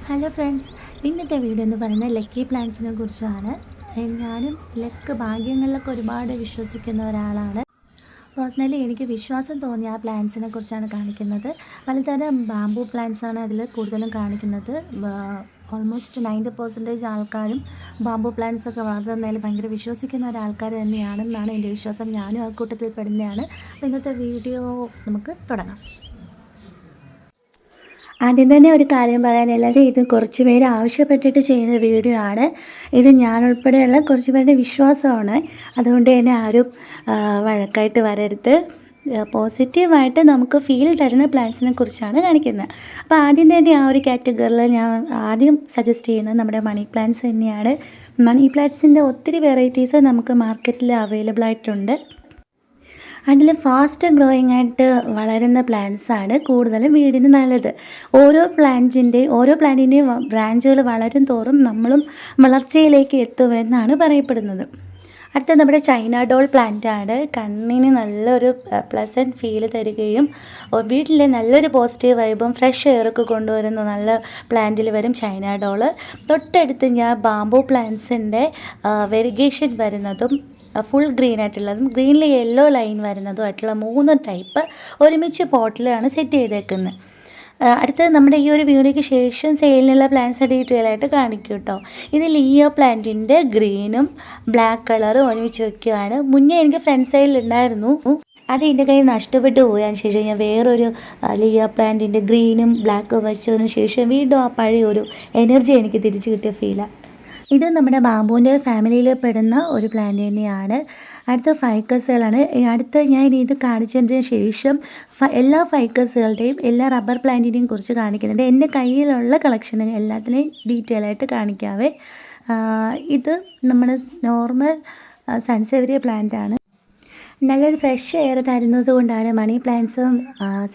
Hello friends, ഇന്നത്തെ video എന്ന് പറയുന്നത് ലക്കി പ്ലാന്റ്സിനെ കുറിച്ചാണ്. ഞാനും ലക്ക് ഭാഗ്യങ്ങളിലൊക്കെ ഒരുപാട് വിശ്വസിക്കുന്ന ഒരാളാണ്. പേഴ്സണലി എനിക്ക് വിശ്വാസം തോന്നിയ ആ പ്ലാന്റ്സിനെ കുറിച്ചാണ് കാണിക്കുന്നത്. പലതരം ബാംബൂ പ്ലാന്റ്സാണ് അതിൽ കൂടുതലും കാണിക്കുന്നത്. ഓൾമോസ്റ്റ് 90% ആൾക്കാരും ബാംബൂ പ്ലാന്റ്സ് ഒക്കെ വളർത്തുന്നതിൽ ഭയങ്കര വിശ്വസിക്കുന്ന ഒരാൾക്കാർ തന്നെയാണെന്നാണ് എൻ്റെ വിശ്വാസം. ഞാനും ആ കൂട്ടത്തിൽ പെടുന്നതാണ്. അപ്പോൾ ഇന്നത്തെ വീഡിയോ നമുക്ക് തുടങ്ങാം. ആദ്യം തന്നെ ഒരു കാര്യം പറയാനുള്ളത്, ഇത് കുറച്ച് പേര് ആവശ്യപ്പെട്ടിട്ട് ചെയ്യുന്ന വീഡിയോ ആണ്. ഇത് ഞാൻ ഉൾപ്പെടെയുള്ള കുറച്ച് പേരുടെ വിശ്വാസമാണ്. അതുകൊണ്ട് തന്നെ ആരും വഴക്കായിട്ട് വരരുത്. പോസിറ്റീവായിട്ട് നമുക്ക് ഫീൽ തരുന്ന പ്ലാന്റ്സിനെ കുറിച്ചാണ് കാണിക്കുന്നത്. അപ്പോൾ ആദ്യം തന്നെ ആ ഒരു കാറ്റഗറിയിൽ ഞാൻ ആദ്യം സജസ്റ്റ് ചെയ്യുന്നത് നമ്മുടെ മണി പ്ലാന്റ്സ് തന്നെയാണ്. മണി പ്ലാന്റ്സിൻ്റെ ഒത്തിരി വെറൈറ്റീസ് നമുക്ക് മാർക്കറ്റിൽ അവൈലബിൾ ആയിട്ടുണ്ട്. അതിൽ ഫാസ്റ്റ് ഗ്രോയിങ് ആയിട്ട് വളരുന്ന പ്ലാന്റ്സാണ് കൂടുതലും വീടിന് നല്ലത്. ഓരോ പ്ലാന്റിൻ്റെയും ബ്രാഞ്ചുകൾ വളരും തോറും നമ്മളും വളർച്ചയിലേക്ക് എത്തുമെന്നാണ് പറയപ്പെടുന്നത്. അടുത്ത നമ്മുടെ ചൈന ഡോൾ പ്ലാന്റ് ആണ്. കണ്ണിന് നല്ലൊരു പ്ലസൻറ്റ് ഫീൽ തരികയും വീട്ടിൽ നല്ലൊരു പോസിറ്റീവ് വൈബും ഫ്രഷ് എയറൊക്കെ കൊണ്ടുവരുന്ന നല്ല പ്ലാന്റിൽ വരും ചൈന ഡോള്. തൊട്ടടുത്ത് ഞാൻ ബാംബൂ പ്ലാന്റ്സിൻ്റെ വെരിഗേഷൻ വരുന്നതും ഫുൾ ഗ്രീൻ ആയിട്ടുള്ളതും ഗ്രീനിൽ യെല്ലോ ലൈൻ വരുന്നതും ആയിട്ടുള്ള 3 ടൈപ്പ് ഒരുമിച്ച് പോട്ടിലാണ് സെറ്റ് ചെയ്തേക്കുന്നത്. അടുത്തത് നമ്മുടെ ഈ ഒരു വീഡിയോയ്ക്ക് ശേഷം സെയിലിനുള്ള പ്ലാന്റ്സ് ഡീറ്റെയിൽ ആയിട്ട് കാണിക്കും കേട്ടോ. ഇത് ലിയോ പ്ലാന്റിൻ്റെ ഗ്രീനും ബ്ലാക്ക് കളറും ഒരുമിച്ച് വയ്ക്കുകയാണ്. മുന്നേ എനിക്ക് ഫ്രണ്ട് സൈഡിൽ ഉണ്ടായിരുന്നു, അത് എൻ്റെ കയ്യിൽ നഷ്ടപ്പെട്ടു പോയി. അതിന് ശേഷം ഞാൻ വേറൊരു ലിയോ പ്ലാന്റിൻ്റെ ഗ്രീനും ബ്ലാക്കും വെച്ചതിന് ശേഷം വീണ്ടും ആ പഴയ ഒരു എനർജി എനിക്ക് തിരിച്ചു കിട്ടിയ ഫീലാണ്. ഇത് നമ്മുടെ ബാംബൂൻ്റെ ഫാമിലിയിൽ പെടുന്ന ഒരു പ്ലാന്റ് തന്നെയാണ്. അടുത്ത ഫൈക്കസുകളാണ്. അടുത്ത ഞാൻ ഇത് കാണിച്ചതിന് ശേഷം എല്ലാ ഫൈക്കസുകളുടെയും എല്ലാ റബ്ബർ പ്ലാന്റിനെയും കുറിച്ച് കാണിക്കുന്നുണ്ട്. എൻ്റെ കയ്യിലുള്ള കളക്ഷന് എല്ലാത്തിനെയും ഡീറ്റെയിൽ ആയിട്ട് കാണിക്കാവേ. ഇത് നമ്മുടെ നോർമൽ സൺസെവരിയ പ്ലാന്റ് ആണ്. നല്ലൊരു ഫ്രഷ് എയർ തരുന്നത് കൊണ്ടാണ് മണി പ്ലാന്റ്സും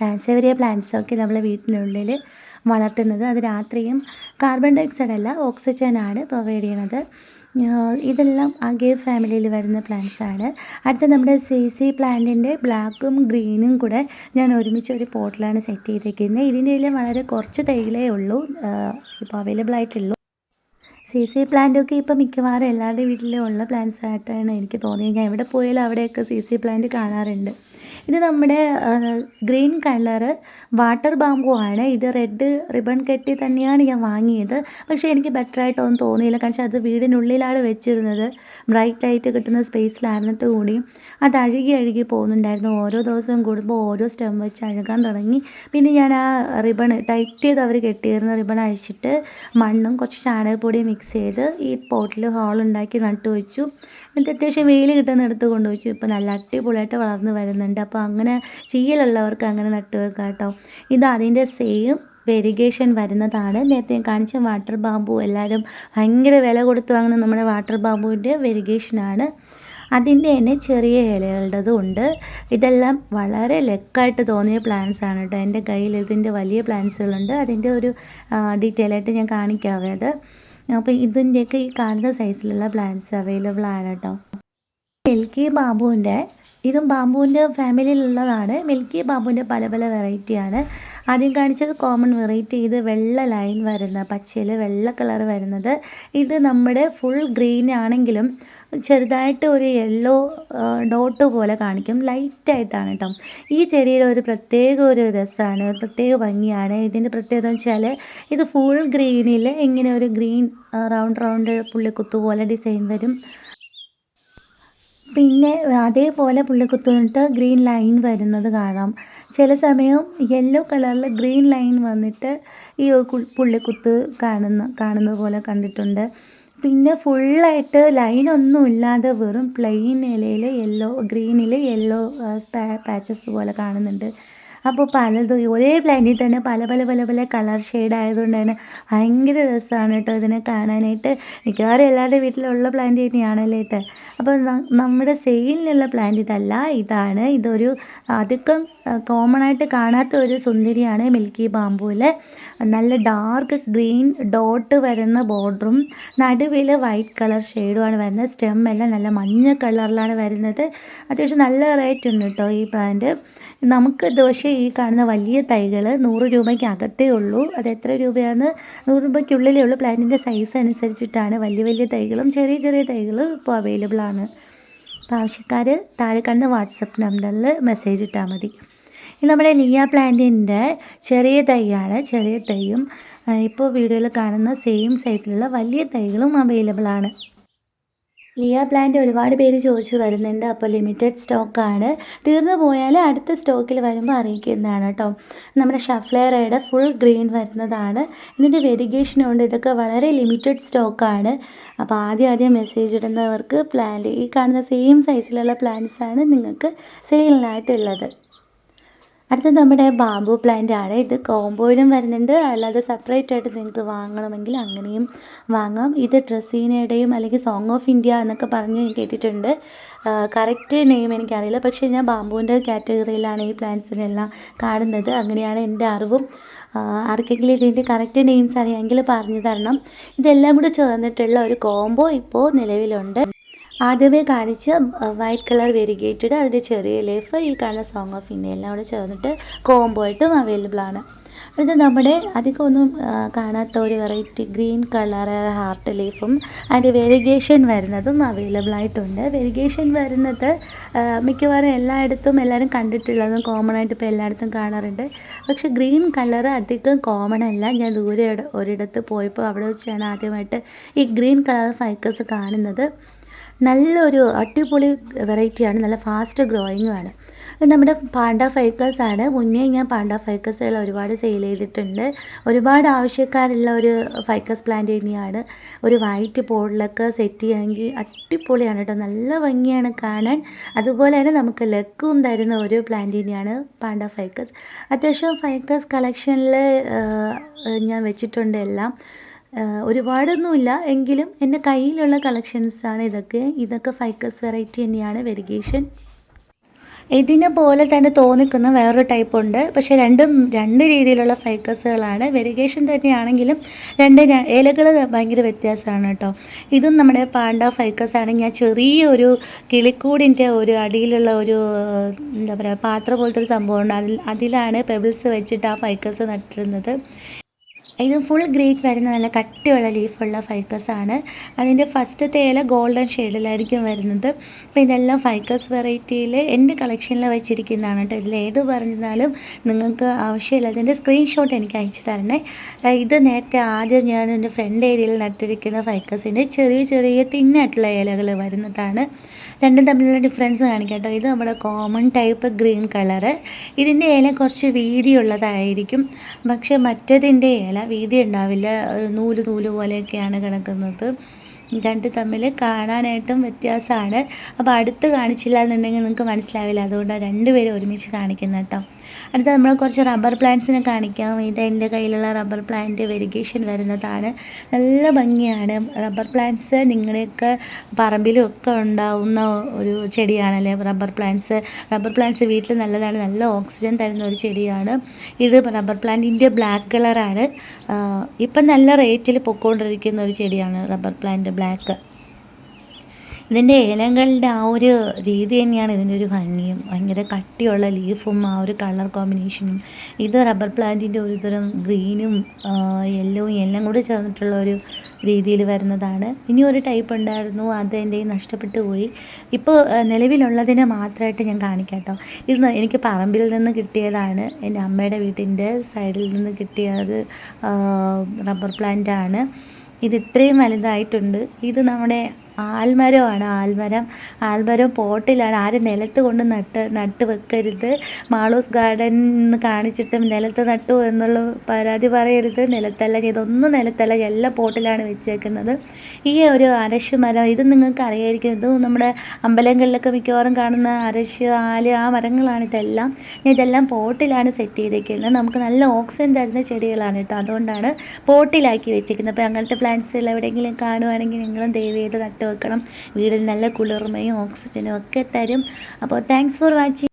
സാൻസേവരിയ പ്ലാന്റ്സും ഒക്കെ നമ്മളെ വീട്ടിനുള്ളിൽ വളർത്തുന്നത്. അത് രാത്രിയും കാർബൺ ഡയോക്സൈഡ് അല്ല, ഓക്സിജനാണ് പ്രൊവൈഡ് ചെയ്യണത്. ഇതെല്ലാം അഗേ ഫാമിലിയിൽ വരുന്ന പ്ലാന്റ്സ് ആണ്. അടുത്ത നമ്മുടെ സി പ്ലാന്റിൻ്റെ ബ്ലാക്കും ഗ്രീനും കൂടെ ഞാൻ ഒരുമിച്ച് ഒരു പോട്ടിലാണ് സെറ്റ് ചെയ്തേക്കുന്നത്. ഇതിൻ്റെ വളരെ കുറച്ച് തൈകളേ ഉള്ളൂ ഇപ്പോൾ അവൈലബിൾ ആയിട്ടുള്ളൂ. സി പ്ലാന്റൊക്കെ ഇപ്പോൾ മിക്കവാറും എല്ലാവരുടെ വീട്ടിലും ഉള്ള പ്ലാന്റ്സ് ആയിട്ടാണ് എനിക്ക് തോന്നിയത്. ഞാൻ എവിടെ പോയാലും അവിടെയൊക്കെ സി പ്ലാന്റ് കാണാറുണ്ട്. ഇത് നമ്മുടെ ഗ്രീൻ കളറ് വാട്ടർ ബാംബു ആണ്. ഇത് റെഡ് റിബൺ കെട്ടി തന്നെയാണ് ഞാൻ വാങ്ങിയത്. പക്ഷേ എനിക്ക് ബെറ്ററായിട്ടൊന്നും തോന്നിയില്ല. കാരണം അത് വീടിനുള്ളിലാണ് വെച്ചിരുന്നത്. ബ്രൈറ്റ് ലൈറ്റ് കിട്ടുന്ന സ്പേസിലായിരുന്നിട്ട് കൂടിയും അത് അഴുകി പോകുന്നുണ്ടായിരുന്നു. ഓരോ ദിവസം കൂടുമ്പോൾ ഓരോ സ്റ്റെം വെച്ച് അഴുകാൻ തുടങ്ങി. പിന്നെ ഞാൻ ആ റിബൺ ടൈറ്റ് ചെയ്ത് അവർ കെട്ടിയിരുന്ന റിബൺ അഴിച്ചിട്ട് മണ്ണും കുറച്ച് ചാണകപ്പൊടിയും മിക്സ് ചെയ്ത് ഈ പോട്ടിൽ ഹോളുണ്ടാക്കി നട്ടു വെച്ചു. എന്നിട്ട് അത്യാവശ്യം വെയിൽ കിട്ടുന്നിടത്ത് കൊണ്ടുവച്ചു. ഇപ്പോൾ നല്ല അടിപൊളിയായിട്ട് വളർന്ന് വരുന്നുണ്ട്. അപ്പോൾ അങ്ങനെ ചെയ്യലുള്ളവർക്ക് അങ്ങനെ നട്ടു വെക്കാം കേട്ടോ. ഇത് അതിൻ്റെ സെയിം വെരിഗേഷൻ വരുന്നതാണ്. നേരത്തെ ഞാൻ കാണിച്ച വാട്ടർ ബാംബു എല്ലാവരും ഭയങ്കര വില കൊടുത്ത് വാങ്ങുന്ന നമ്മുടെ വാട്ടർ ബാംബുവിൻ്റെ വെരിഗേഷനാണ്. അതിൻ്റെ തന്നെ ചെറിയ ഇലകളുടേതും ഉണ്ട്. ഇതെല്ലാം വളരെ ലക്കായിട്ട് തോന്നിയ പ്ലാന്റ്സ് ആണ് കേട്ടോ. എൻ്റെ കയ്യിൽ ഇതിൻ്റെ വലിയ പ്ലാന്റ്സുകളുണ്ട്. അതിൻ്റെ ഒരു ഡീറ്റെയിൽ ആയിട്ട് ഞാൻ കാണിക്കാവേ അത്. അപ്പോൾ ഇതിൻ്റെയൊക്കെ ഈ കാണുന്ന സൈസിലുള്ള പ്ലാന്റ്സ് അവൈലബിൾ ആണ് കേട്ടോ. മിൽക്കി ബാംബുവിൻ്റെ ഇതും ബാംബുവിൻ്റെ ഫാമിലിയിലുള്ളതാണ്. മിൽക്കി ബാംബുവിൻ്റെ പല വെറൈറ്റിയാണ്. ആദ്യം കാണിച്ചത് കോമൺ വെറൈറ്റി. ഇത് വെള്ള ലൈൻ വരുന്ന പച്ചയിൽ വെള്ള കളർ വരുന്നത്. ഇത് നമ്മുടെ ഫുൾ ഗ്രീൻ ആണെങ്കിലും ചെറുതായിട്ട് ഒരു യെല്ലോ ഡോട്ട് പോലെ കാണിക്കും. ലൈറ്റായിട്ടാണ് കേട്ടോ. ഈ ചെടിയുടെ ഒരു പ്രത്യേക ഒരു രസമാണ്, ഒരു പ്രത്യേക ഭംഗിയാണ്. ഇതിൻ്റെ പ്രത്യേകത എന്ന് വെച്ചാൽ ഇത് ഫുൾ ഗ്രീനിൽ ഇങ്ങനെ ഒരു ഗ്രീൻ റൗണ്ട് പുള്ളിക്കുത്തു പോലെ ഡിസൈൻ വരും. പിന്നെ അതേപോലെ പുള്ളിക്കുത്ത് വന്നിട്ട് ഗ്രീൻ ലൈൻ വരുന്നത് കാണാം. ചില സമയം യെല്ലോ കളറിൽ ഗ്രീൻ ലൈൻ വന്നിട്ട് ഈ പുള്ളിക്കുത്ത് കാണുന്നത് പോലെ കണ്ടിട്ടുണ്ട്. പിന്നെ ഫുള്ളായിട്ട് ലൈനൊന്നും ഇല്ലാതെ വെറും പ്ലെയിൻ ഇലയിൽ ഗ്രീനിൽ യെല്ലോ പാച്ചസ് പോലെ കാണുന്നുണ്ട്. അപ്പോൾ പലതും ഒരേ പ്ലാന്റിൽ തന്നെ പല കളർ ഷെയ്ഡ് ആയതുകൊണ്ട് തന്നെ ഭയങ്കര രസമാണ് കേട്ടോ ഇതിനെ കാണാനായിട്ട്. മിക്കവാറും എല്ലാവരുടെ വീട്ടിലുള്ള പ്ലാന്റ് തന്നെയാണല്ലേ ഇത്. അപ്പോൾ നമ്മുടെ സെയിലിനുള്ള പ്ലാന്റ് ഇതല്ല, ഇതാണ്. ഇതൊരു അധികം കോമൺ ആയിട്ട് കാണാത്ത ഒരു സുന്ദരിയാണ് മിൽക്കി ബാംബുവിൽ. നല്ല ഡാർക്ക് ഗ്രീൻ ഡോട്ട് വരുന്ന ബോർഡറും നടുവിൽ വൈറ്റ് കളർ ഷെയ്ഡുമാണ് വരുന്നത്. സ്റ്റെം എല്ലാം നല്ല മഞ്ഞ കളറിലാണ് വരുന്നത്. അത്യാവശ്യം നല്ല റേറ്റ് ഉണ്ട് കേട്ടോ ഈ പ്ലാന്റ്. നമുക്ക് പക്ഷേ ഈ കാണുന്ന വലിയ തൈകൾ 100 രൂപയ്ക്ക് അകത്തേ ഉള്ളൂ. അത് എത്ര രൂപയാണെന്ന് 100 രൂപയ്ക്കുള്ളിലേ ഉള്ളൂ. പ്ലാന്റിൻ്റെ സൈസ് അനുസരിച്ചിട്ടാണ് വലിയ വലിയ തൈകളും ചെറിയ ചെറിയ തൈകളും ഇപ്പോൾ അവൈലബിൾ ആണ്. അപ്പോൾ ആവശ്യക്കാർ താഴെ കാണുന്ന വാട്സപ്പ് നമ്പറിൽ മെസ്സേജ് ഇട്ടാൽ മതി. ഇത് നമ്മുടെ ലിയ പ്ലാന്റിൻ്റെ ചെറിയ തൈയാണ്. ചെറിയ തൈയും ഇപ്പോൾ വീഡിയോയിൽ കാണുന്ന സെയിം സൈസിലുള്ള വലിയ തൈകളും അവൈലബിൾ ആണ്. ലിയ പ്ലാന്റ് ഒരുപാട് പേര് ചോദിച്ചു വരുന്നുണ്ട്. അപ്പോൾ ലിമിറ്റഡ് സ്റ്റോക്കാണ്. തീർന്നു പോയാൽ അടുത്ത സ്റ്റോക്കിൽ വരുമ്പോൾ അറിയിക്കുന്നതാണ് കേട്ടോ. നമ്മുടെ ഷഫ്ലേറയുടെ ഫുൾ ഗ്രീൻ വരുന്നതാണ്. ഇതിൻ്റെ വെരിഗേഷനും ഉണ്ട്. ഇതൊക്കെ വളരെ ലിമിറ്റഡ് സ്റ്റോക്കാണ്. അപ്പോൾ ആദ്യം മെസ്സേജ് ഇടുന്നവർക്ക് പ്ലാന്റ് ഈ കാണുന്ന സെയിം സൈസിലുള്ള പ്ലാന്റ്സാണ് നിങ്ങൾക്ക് സെയിലിനായിട്ടുള്ളത്. അടുത്തത് നമ്മുടെ ബാംബു പ്ലാന്റ് ആണ്. ഇത് കോംബോയിലും വരുന്നുണ്ട്, അല്ലാതെ സെപ്പറേറ്റ് ആയിട്ട് നിങ്ങൾക്ക് വാങ്ങണമെങ്കിൽ അങ്ങനെയും വാങ്ങാം. ഇത് ഡ്രസ്സീനയുടെയും അല്ലെങ്കിൽ സോങ് ഓഫ് ഇന്ത്യ എന്നൊക്കെ പറഞ്ഞ് ഞാൻ കേട്ടിട്ടുണ്ട്. കറക്റ്റ് നെയിം എനിക്കറിയില്ല, പക്ഷേ ഞാൻ ബാംബുവിൻ്റെ കാറ്റഗറിയിലാണ് ഈ പ്ലാന്റ്സിനെല്ലാം കാണുന്നത്. അങ്ങനെയാണ് എൻ്റെ അറിവും. ആർക്കെങ്കിലും ഇതിൻ്റെ കറക്റ്റ് നെയിംസ് അറിയാമെങ്കിൽ പറഞ്ഞു തരണം. ഇതെല്ലാം കൂടി ചേർന്നിട്ടുള്ള ഒരു കോംബോ ഇപ്പോൾ നിലവിലുണ്ട്. ആദ്യമേ കാണിച്ച വൈറ്റ് കളർ വെരിഗേറ്റഡ്, അതിൻ്റെ ചെറിയ ലീഫ്, ഈ കാണുന്ന സോങ് ഓഫ് ഇന്ത്യ എല്ലാം കൂടെ ചേർന്നിട്ട് കോംബോ ആയിട്ടും അവൈലബിൾ ആണ്. ഇത് നമ്മുടെ അധികം ഒന്നും കാണാത്ത ഒരു വെറൈറ്റി ഗ്രീൻ കളർ ഹാർട്ട് ലീഫും അതിൻ്റെ വെരിഗേഷൻ വരുന്നതും അവൈലബിൾ ആയിട്ടുണ്ട്. വെരിഗേഷൻ വരുന്നത് മിക്കവാറും എല്ലായിടത്തും എല്ലാവരും കണ്ടിട്ടുള്ളതും കോമൺ ആയിട്ട് ഇപ്പോൾ എല്ലായിടത്തും കാണാറുണ്ട്. പക്ഷേ ഗ്രീൻ കളർ അധികം കോമൺ അല്ല. ഞാൻ ദൂരെ ഒരിടത്ത് പോയപ്പോൾ അവിടെ വെച്ചാണ് ആദ്യമായിട്ട് ഈ ഗ്രീൻ കളർ ഫൈക്കസ് കാണുന്നത്. നല്ലൊരു അടിപൊളി വെറൈറ്റിയാണ്, നല്ല ഫാസ്റ്റ് ഗ്രോയിങ്ങുമാണ്. നമ്മുടെ പാണ്ട ഫൈക്കസ് ആണ്. മുന്നേ ഞാൻ പാണ്ട ഫൈക്കസുകൾ ഒരുപാട് സെയിൽ ചെയ്തിട്ടുണ്ട്. ഒരുപാട് ആവശ്യക്കാരുള്ള ഒരു ഫൈക്കസ് പ്ലാന്റ് തന്നെയാണ്. ഒരു വൈറ്റ് പോളിലൊക്കെ സെറ്റ് ചെയ്യാമെങ്കിൽ അടിപൊളിയാണ് കേട്ടോ, നല്ല ഭംഗിയാണ് കാണാൻ. അതുപോലെ തന്നെ നമുക്ക് ലക്കും തരുന്ന ഒരു പ്ലാന്റ് തന്നെയാണ് പാണ്ട ഫൈക്കസ്. അത്യാവശ്യം ഫൈക്കസ് കളക്ഷനിൽ ഞാൻ വെച്ചിട്ടുണ്ട് എല്ലാം. ഒരുപാടൊന്നുമില്ല എങ്കിലും എൻ്റെ കയ്യിലുള്ള കളക്ഷൻസാണ് ഇതൊക്കെ ഫൈക്കസ് വെറൈറ്റി തന്നെയാണ്. വെരിഗേഷൻ ഇതിനെ പോലെ തന്നെ തോന്നിക്കുന്ന വേറൊരു ടൈപ്പ് ഉണ്ട്, പക്ഷേ രണ്ട് രീതിയിലുള്ള ഫൈക്കസുകളാണ്. വെരിഗേഷൻ തന്നെയാണെങ്കിലും ഇലകൾ ഭയങ്കര വ്യത്യാസമാണ് കേട്ടോ. ഇതും നമ്മുടെ പാണ്ട ഫൈക്കസ് ആണ്. ഞാൻ ചെറിയൊരു കിളിക്കൂടിൻ്റെ ഒരു അടിയിലുള്ള ഒരു എന്താ പറയുക പാത്രം പോലത്തെ ഒരു സംഭവമുണ്ട്, അതിലാണ് പെബിൾസ് വെച്ചിട്ട് ആ ഫൈക്കസ് നട്ടിരുന്നത്. ഇത് ഫുൾ ഗ്രീൻ വരുന്ന നല്ല കട്ടിയുള്ള ലീഫുള്ള ഫൈക്കസാണ്. അതിൻ്റെ ഫസ്റ്റത്തെ ഇല ഗോൾഡൻ ഷെയ്ഡിലായിരിക്കും വരുന്നത്. അപ്പോൾ ഇതെല്ലാം ഫൈക്കസ് വെറൈറ്റിയിൽ എൻ്റെ കളക്ഷനിൽ വെച്ചിരിക്കുന്നതാണ് കേട്ടോ. ഇതിലേത് പറഞ്ഞാലും നിങ്ങൾക്ക് ആവശ്യമില്ല അതിൻ്റെ സ്ക്രീൻഷോട്ട് എനിക്ക് അയച്ചു തരണേ. ഇത് നേരത്തെ ആദ്യം ഞാൻ എൻ്റെ ഫ്രണ്ട് ഏരിയയിൽ നട്ടിരിക്കുന്ന ഫൈക്കസിൻ്റെ ചെറിയ ചെറിയ തിന്നായിട്ടുള്ള ഇലകൾ വരുന്നതാണ്. രണ്ടും തമ്മിലുള്ള ഡിഫറൻസ് കാണിക്കാം കേട്ടോ. ഇത് നമ്മുടെ കോമൺ ടൈപ്പ് ഗ്രീൻ കളറ്. ഇതിൻ്റെ ഇല കുറച്ച് വീതിയുള്ളതായിരിക്കും, പക്ഷെ മറ്റതിൻ്റെ ഇല വീതി ഉണ്ടാവില്ല, നൂല് പോലെയൊക്കെയാണ് കിടക്കുന്നത്. രണ്ട് തമ്മിൽ കാണാനായിട്ടും വ്യത്യാസമാണ്. അപ്പോൾ അടുത്ത് കാണിച്ചില്ല എന്നുണ്ടെങ്കിൽ നിങ്ങൾക്ക് മനസ്സിലാവില്ല, അതുകൊണ്ടാണ് രണ്ടുപേരും ഒരുമിച്ച് കാണിക്കുന്നത് കേട്ടോ. അടുത്ത നമ്മൾ കുറച്ച് റബ്ബർ പ്ലാന്റ്സിനെ കാണിക്കാം. ഇത് എൻ്റെ കയ്യിലുള്ള റബ്ബർ പ്ലാന്റ് വെരിഗേഷൻ വരുന്നതാണ്. നല്ല ഭംഗിയാണ്. റബ്ബർ പ്ലാന്റ്സ് നിങ്ങളുടെയൊക്കെ പറമ്പിലും ഒക്കെ ഉണ്ടാവുന്ന ഒരു ചെടിയാണല്ലേ റബ്ബർ പ്ലാന്റ്സ്. റബ്ബർ പ്ലാന്റ്സ് വീട്ടിൽ നല്ലതാണ്, നല്ല ഓക്സിജൻ തരുന്ന ഒരു ചെടിയാണ്. ഇത് റബ്ബർ പ്ലാന്റിൻ്റെ ബ്ലാക്ക് കളറാണ്. ഇപ്പം നല്ല റേറ്റിൽ പൊയ്ക്കൊണ്ടിരിക്കുന്ന ഒരു ചെടിയാണ് റബ്ബർ പ്ലാന്റ് ബ്ലാക്ക്. ഇതിൻ്റെ ഇലകളുടെ ആ ഒരു രീതി തന്നെയാണ് ഇതിൻ്റെ ഒരു ഭംഗിയും. ഭയങ്കര കട്ടിയുള്ള ലീഫും ആ ഒരു കളർ കോമ്പിനേഷനും. ഇത് റബ്ബർ പ്ലാന്റിൻ്റെ ഒരു തരം ഗ്രീനും യെല്ലോയും എല്ലാം കൂടി ചേർന്നിട്ടുള്ള ഒരു രീതിയിൽ വരുന്നതാണ്. ഇനി ഒരു ടൈപ്പ് ഉണ്ടായിരുന്നു, അത് എൻ്റെ നഷ്ടപ്പെട്ടു പോയി. ഇപ്പോൾ നിലവിലുള്ളതിനെ മാത്രമായിട്ട് ഞാൻ കാണിക്കാം കേട്ടോ. ഇത് എനിക്ക് പറമ്പിൽ നിന്ന് കിട്ടിയതാണ്, എൻ്റെ അമ്മയുടെ വീട്ടിൻ്റെ സൈഡിൽ നിന്ന് കിട്ടിയത് റബ്ബർ പ്ലാന്റാണ്. ഇത് ഇത്രയും വലുതായിട്ടുണ്ട്. ഇത് നമ്മുടെ ആൽമരമാണ്. ആൽമരം പോട്ടിലാണ്. ആരും നിലത്ത് കൊണ്ട് നട്ട് വെക്കരുത്. മാളൂസ് ഗാർഡൻ എന്ന് കാണിച്ചിട്ടും നിലത്ത് നട്ടു എന്നുള്ള പരാതി പറയരുത്. നിലത്തല്ല, ഇതൊന്നും നിലത്തല്ല, എല്ലാം പോട്ടിലാണ് വെച്ചേക്കുന്നത്. ഈ ഒരു അരശ് മരം, ഇത് നിങ്ങൾക്ക് അറിയായിരിക്കും, ഇത് നമ്മുടെ അമ്പലങ്ങളിലൊക്കെ മിക്കവാറും കാണുന്ന അരശ്, ആല്, ആ മരങ്ങളാണ് ഇതെല്ലാം. ഇതെല്ലാം പോട്ടിലാണ് സെറ്റ് ചെയ്തേക്കുന്നത്. നമുക്ക് നല്ല ഓക്സിജൻ തരുന്ന ചെടികളാണ് കേട്ടോ, അതുകൊണ്ടാണ് പോട്ടിലാക്കി വെച്ചേക്കുന്നത്. അപ്പോൾ അങ്ങനത്തെ പ്ലാന്റ്സ് എവിടെയെങ്കിലും കാണുവാണെങ്കിൽ നിങ്ങളും ദയവ് ചെയ്ത് നട്ട് വെക്കണം. വീടിൽ നല്ല കുളിർമയും ഓക്സിജനും ഒക്കെ തരും. അപ്പോൾ താങ്ക്സ് ഫോർ വാച്ചിങ്.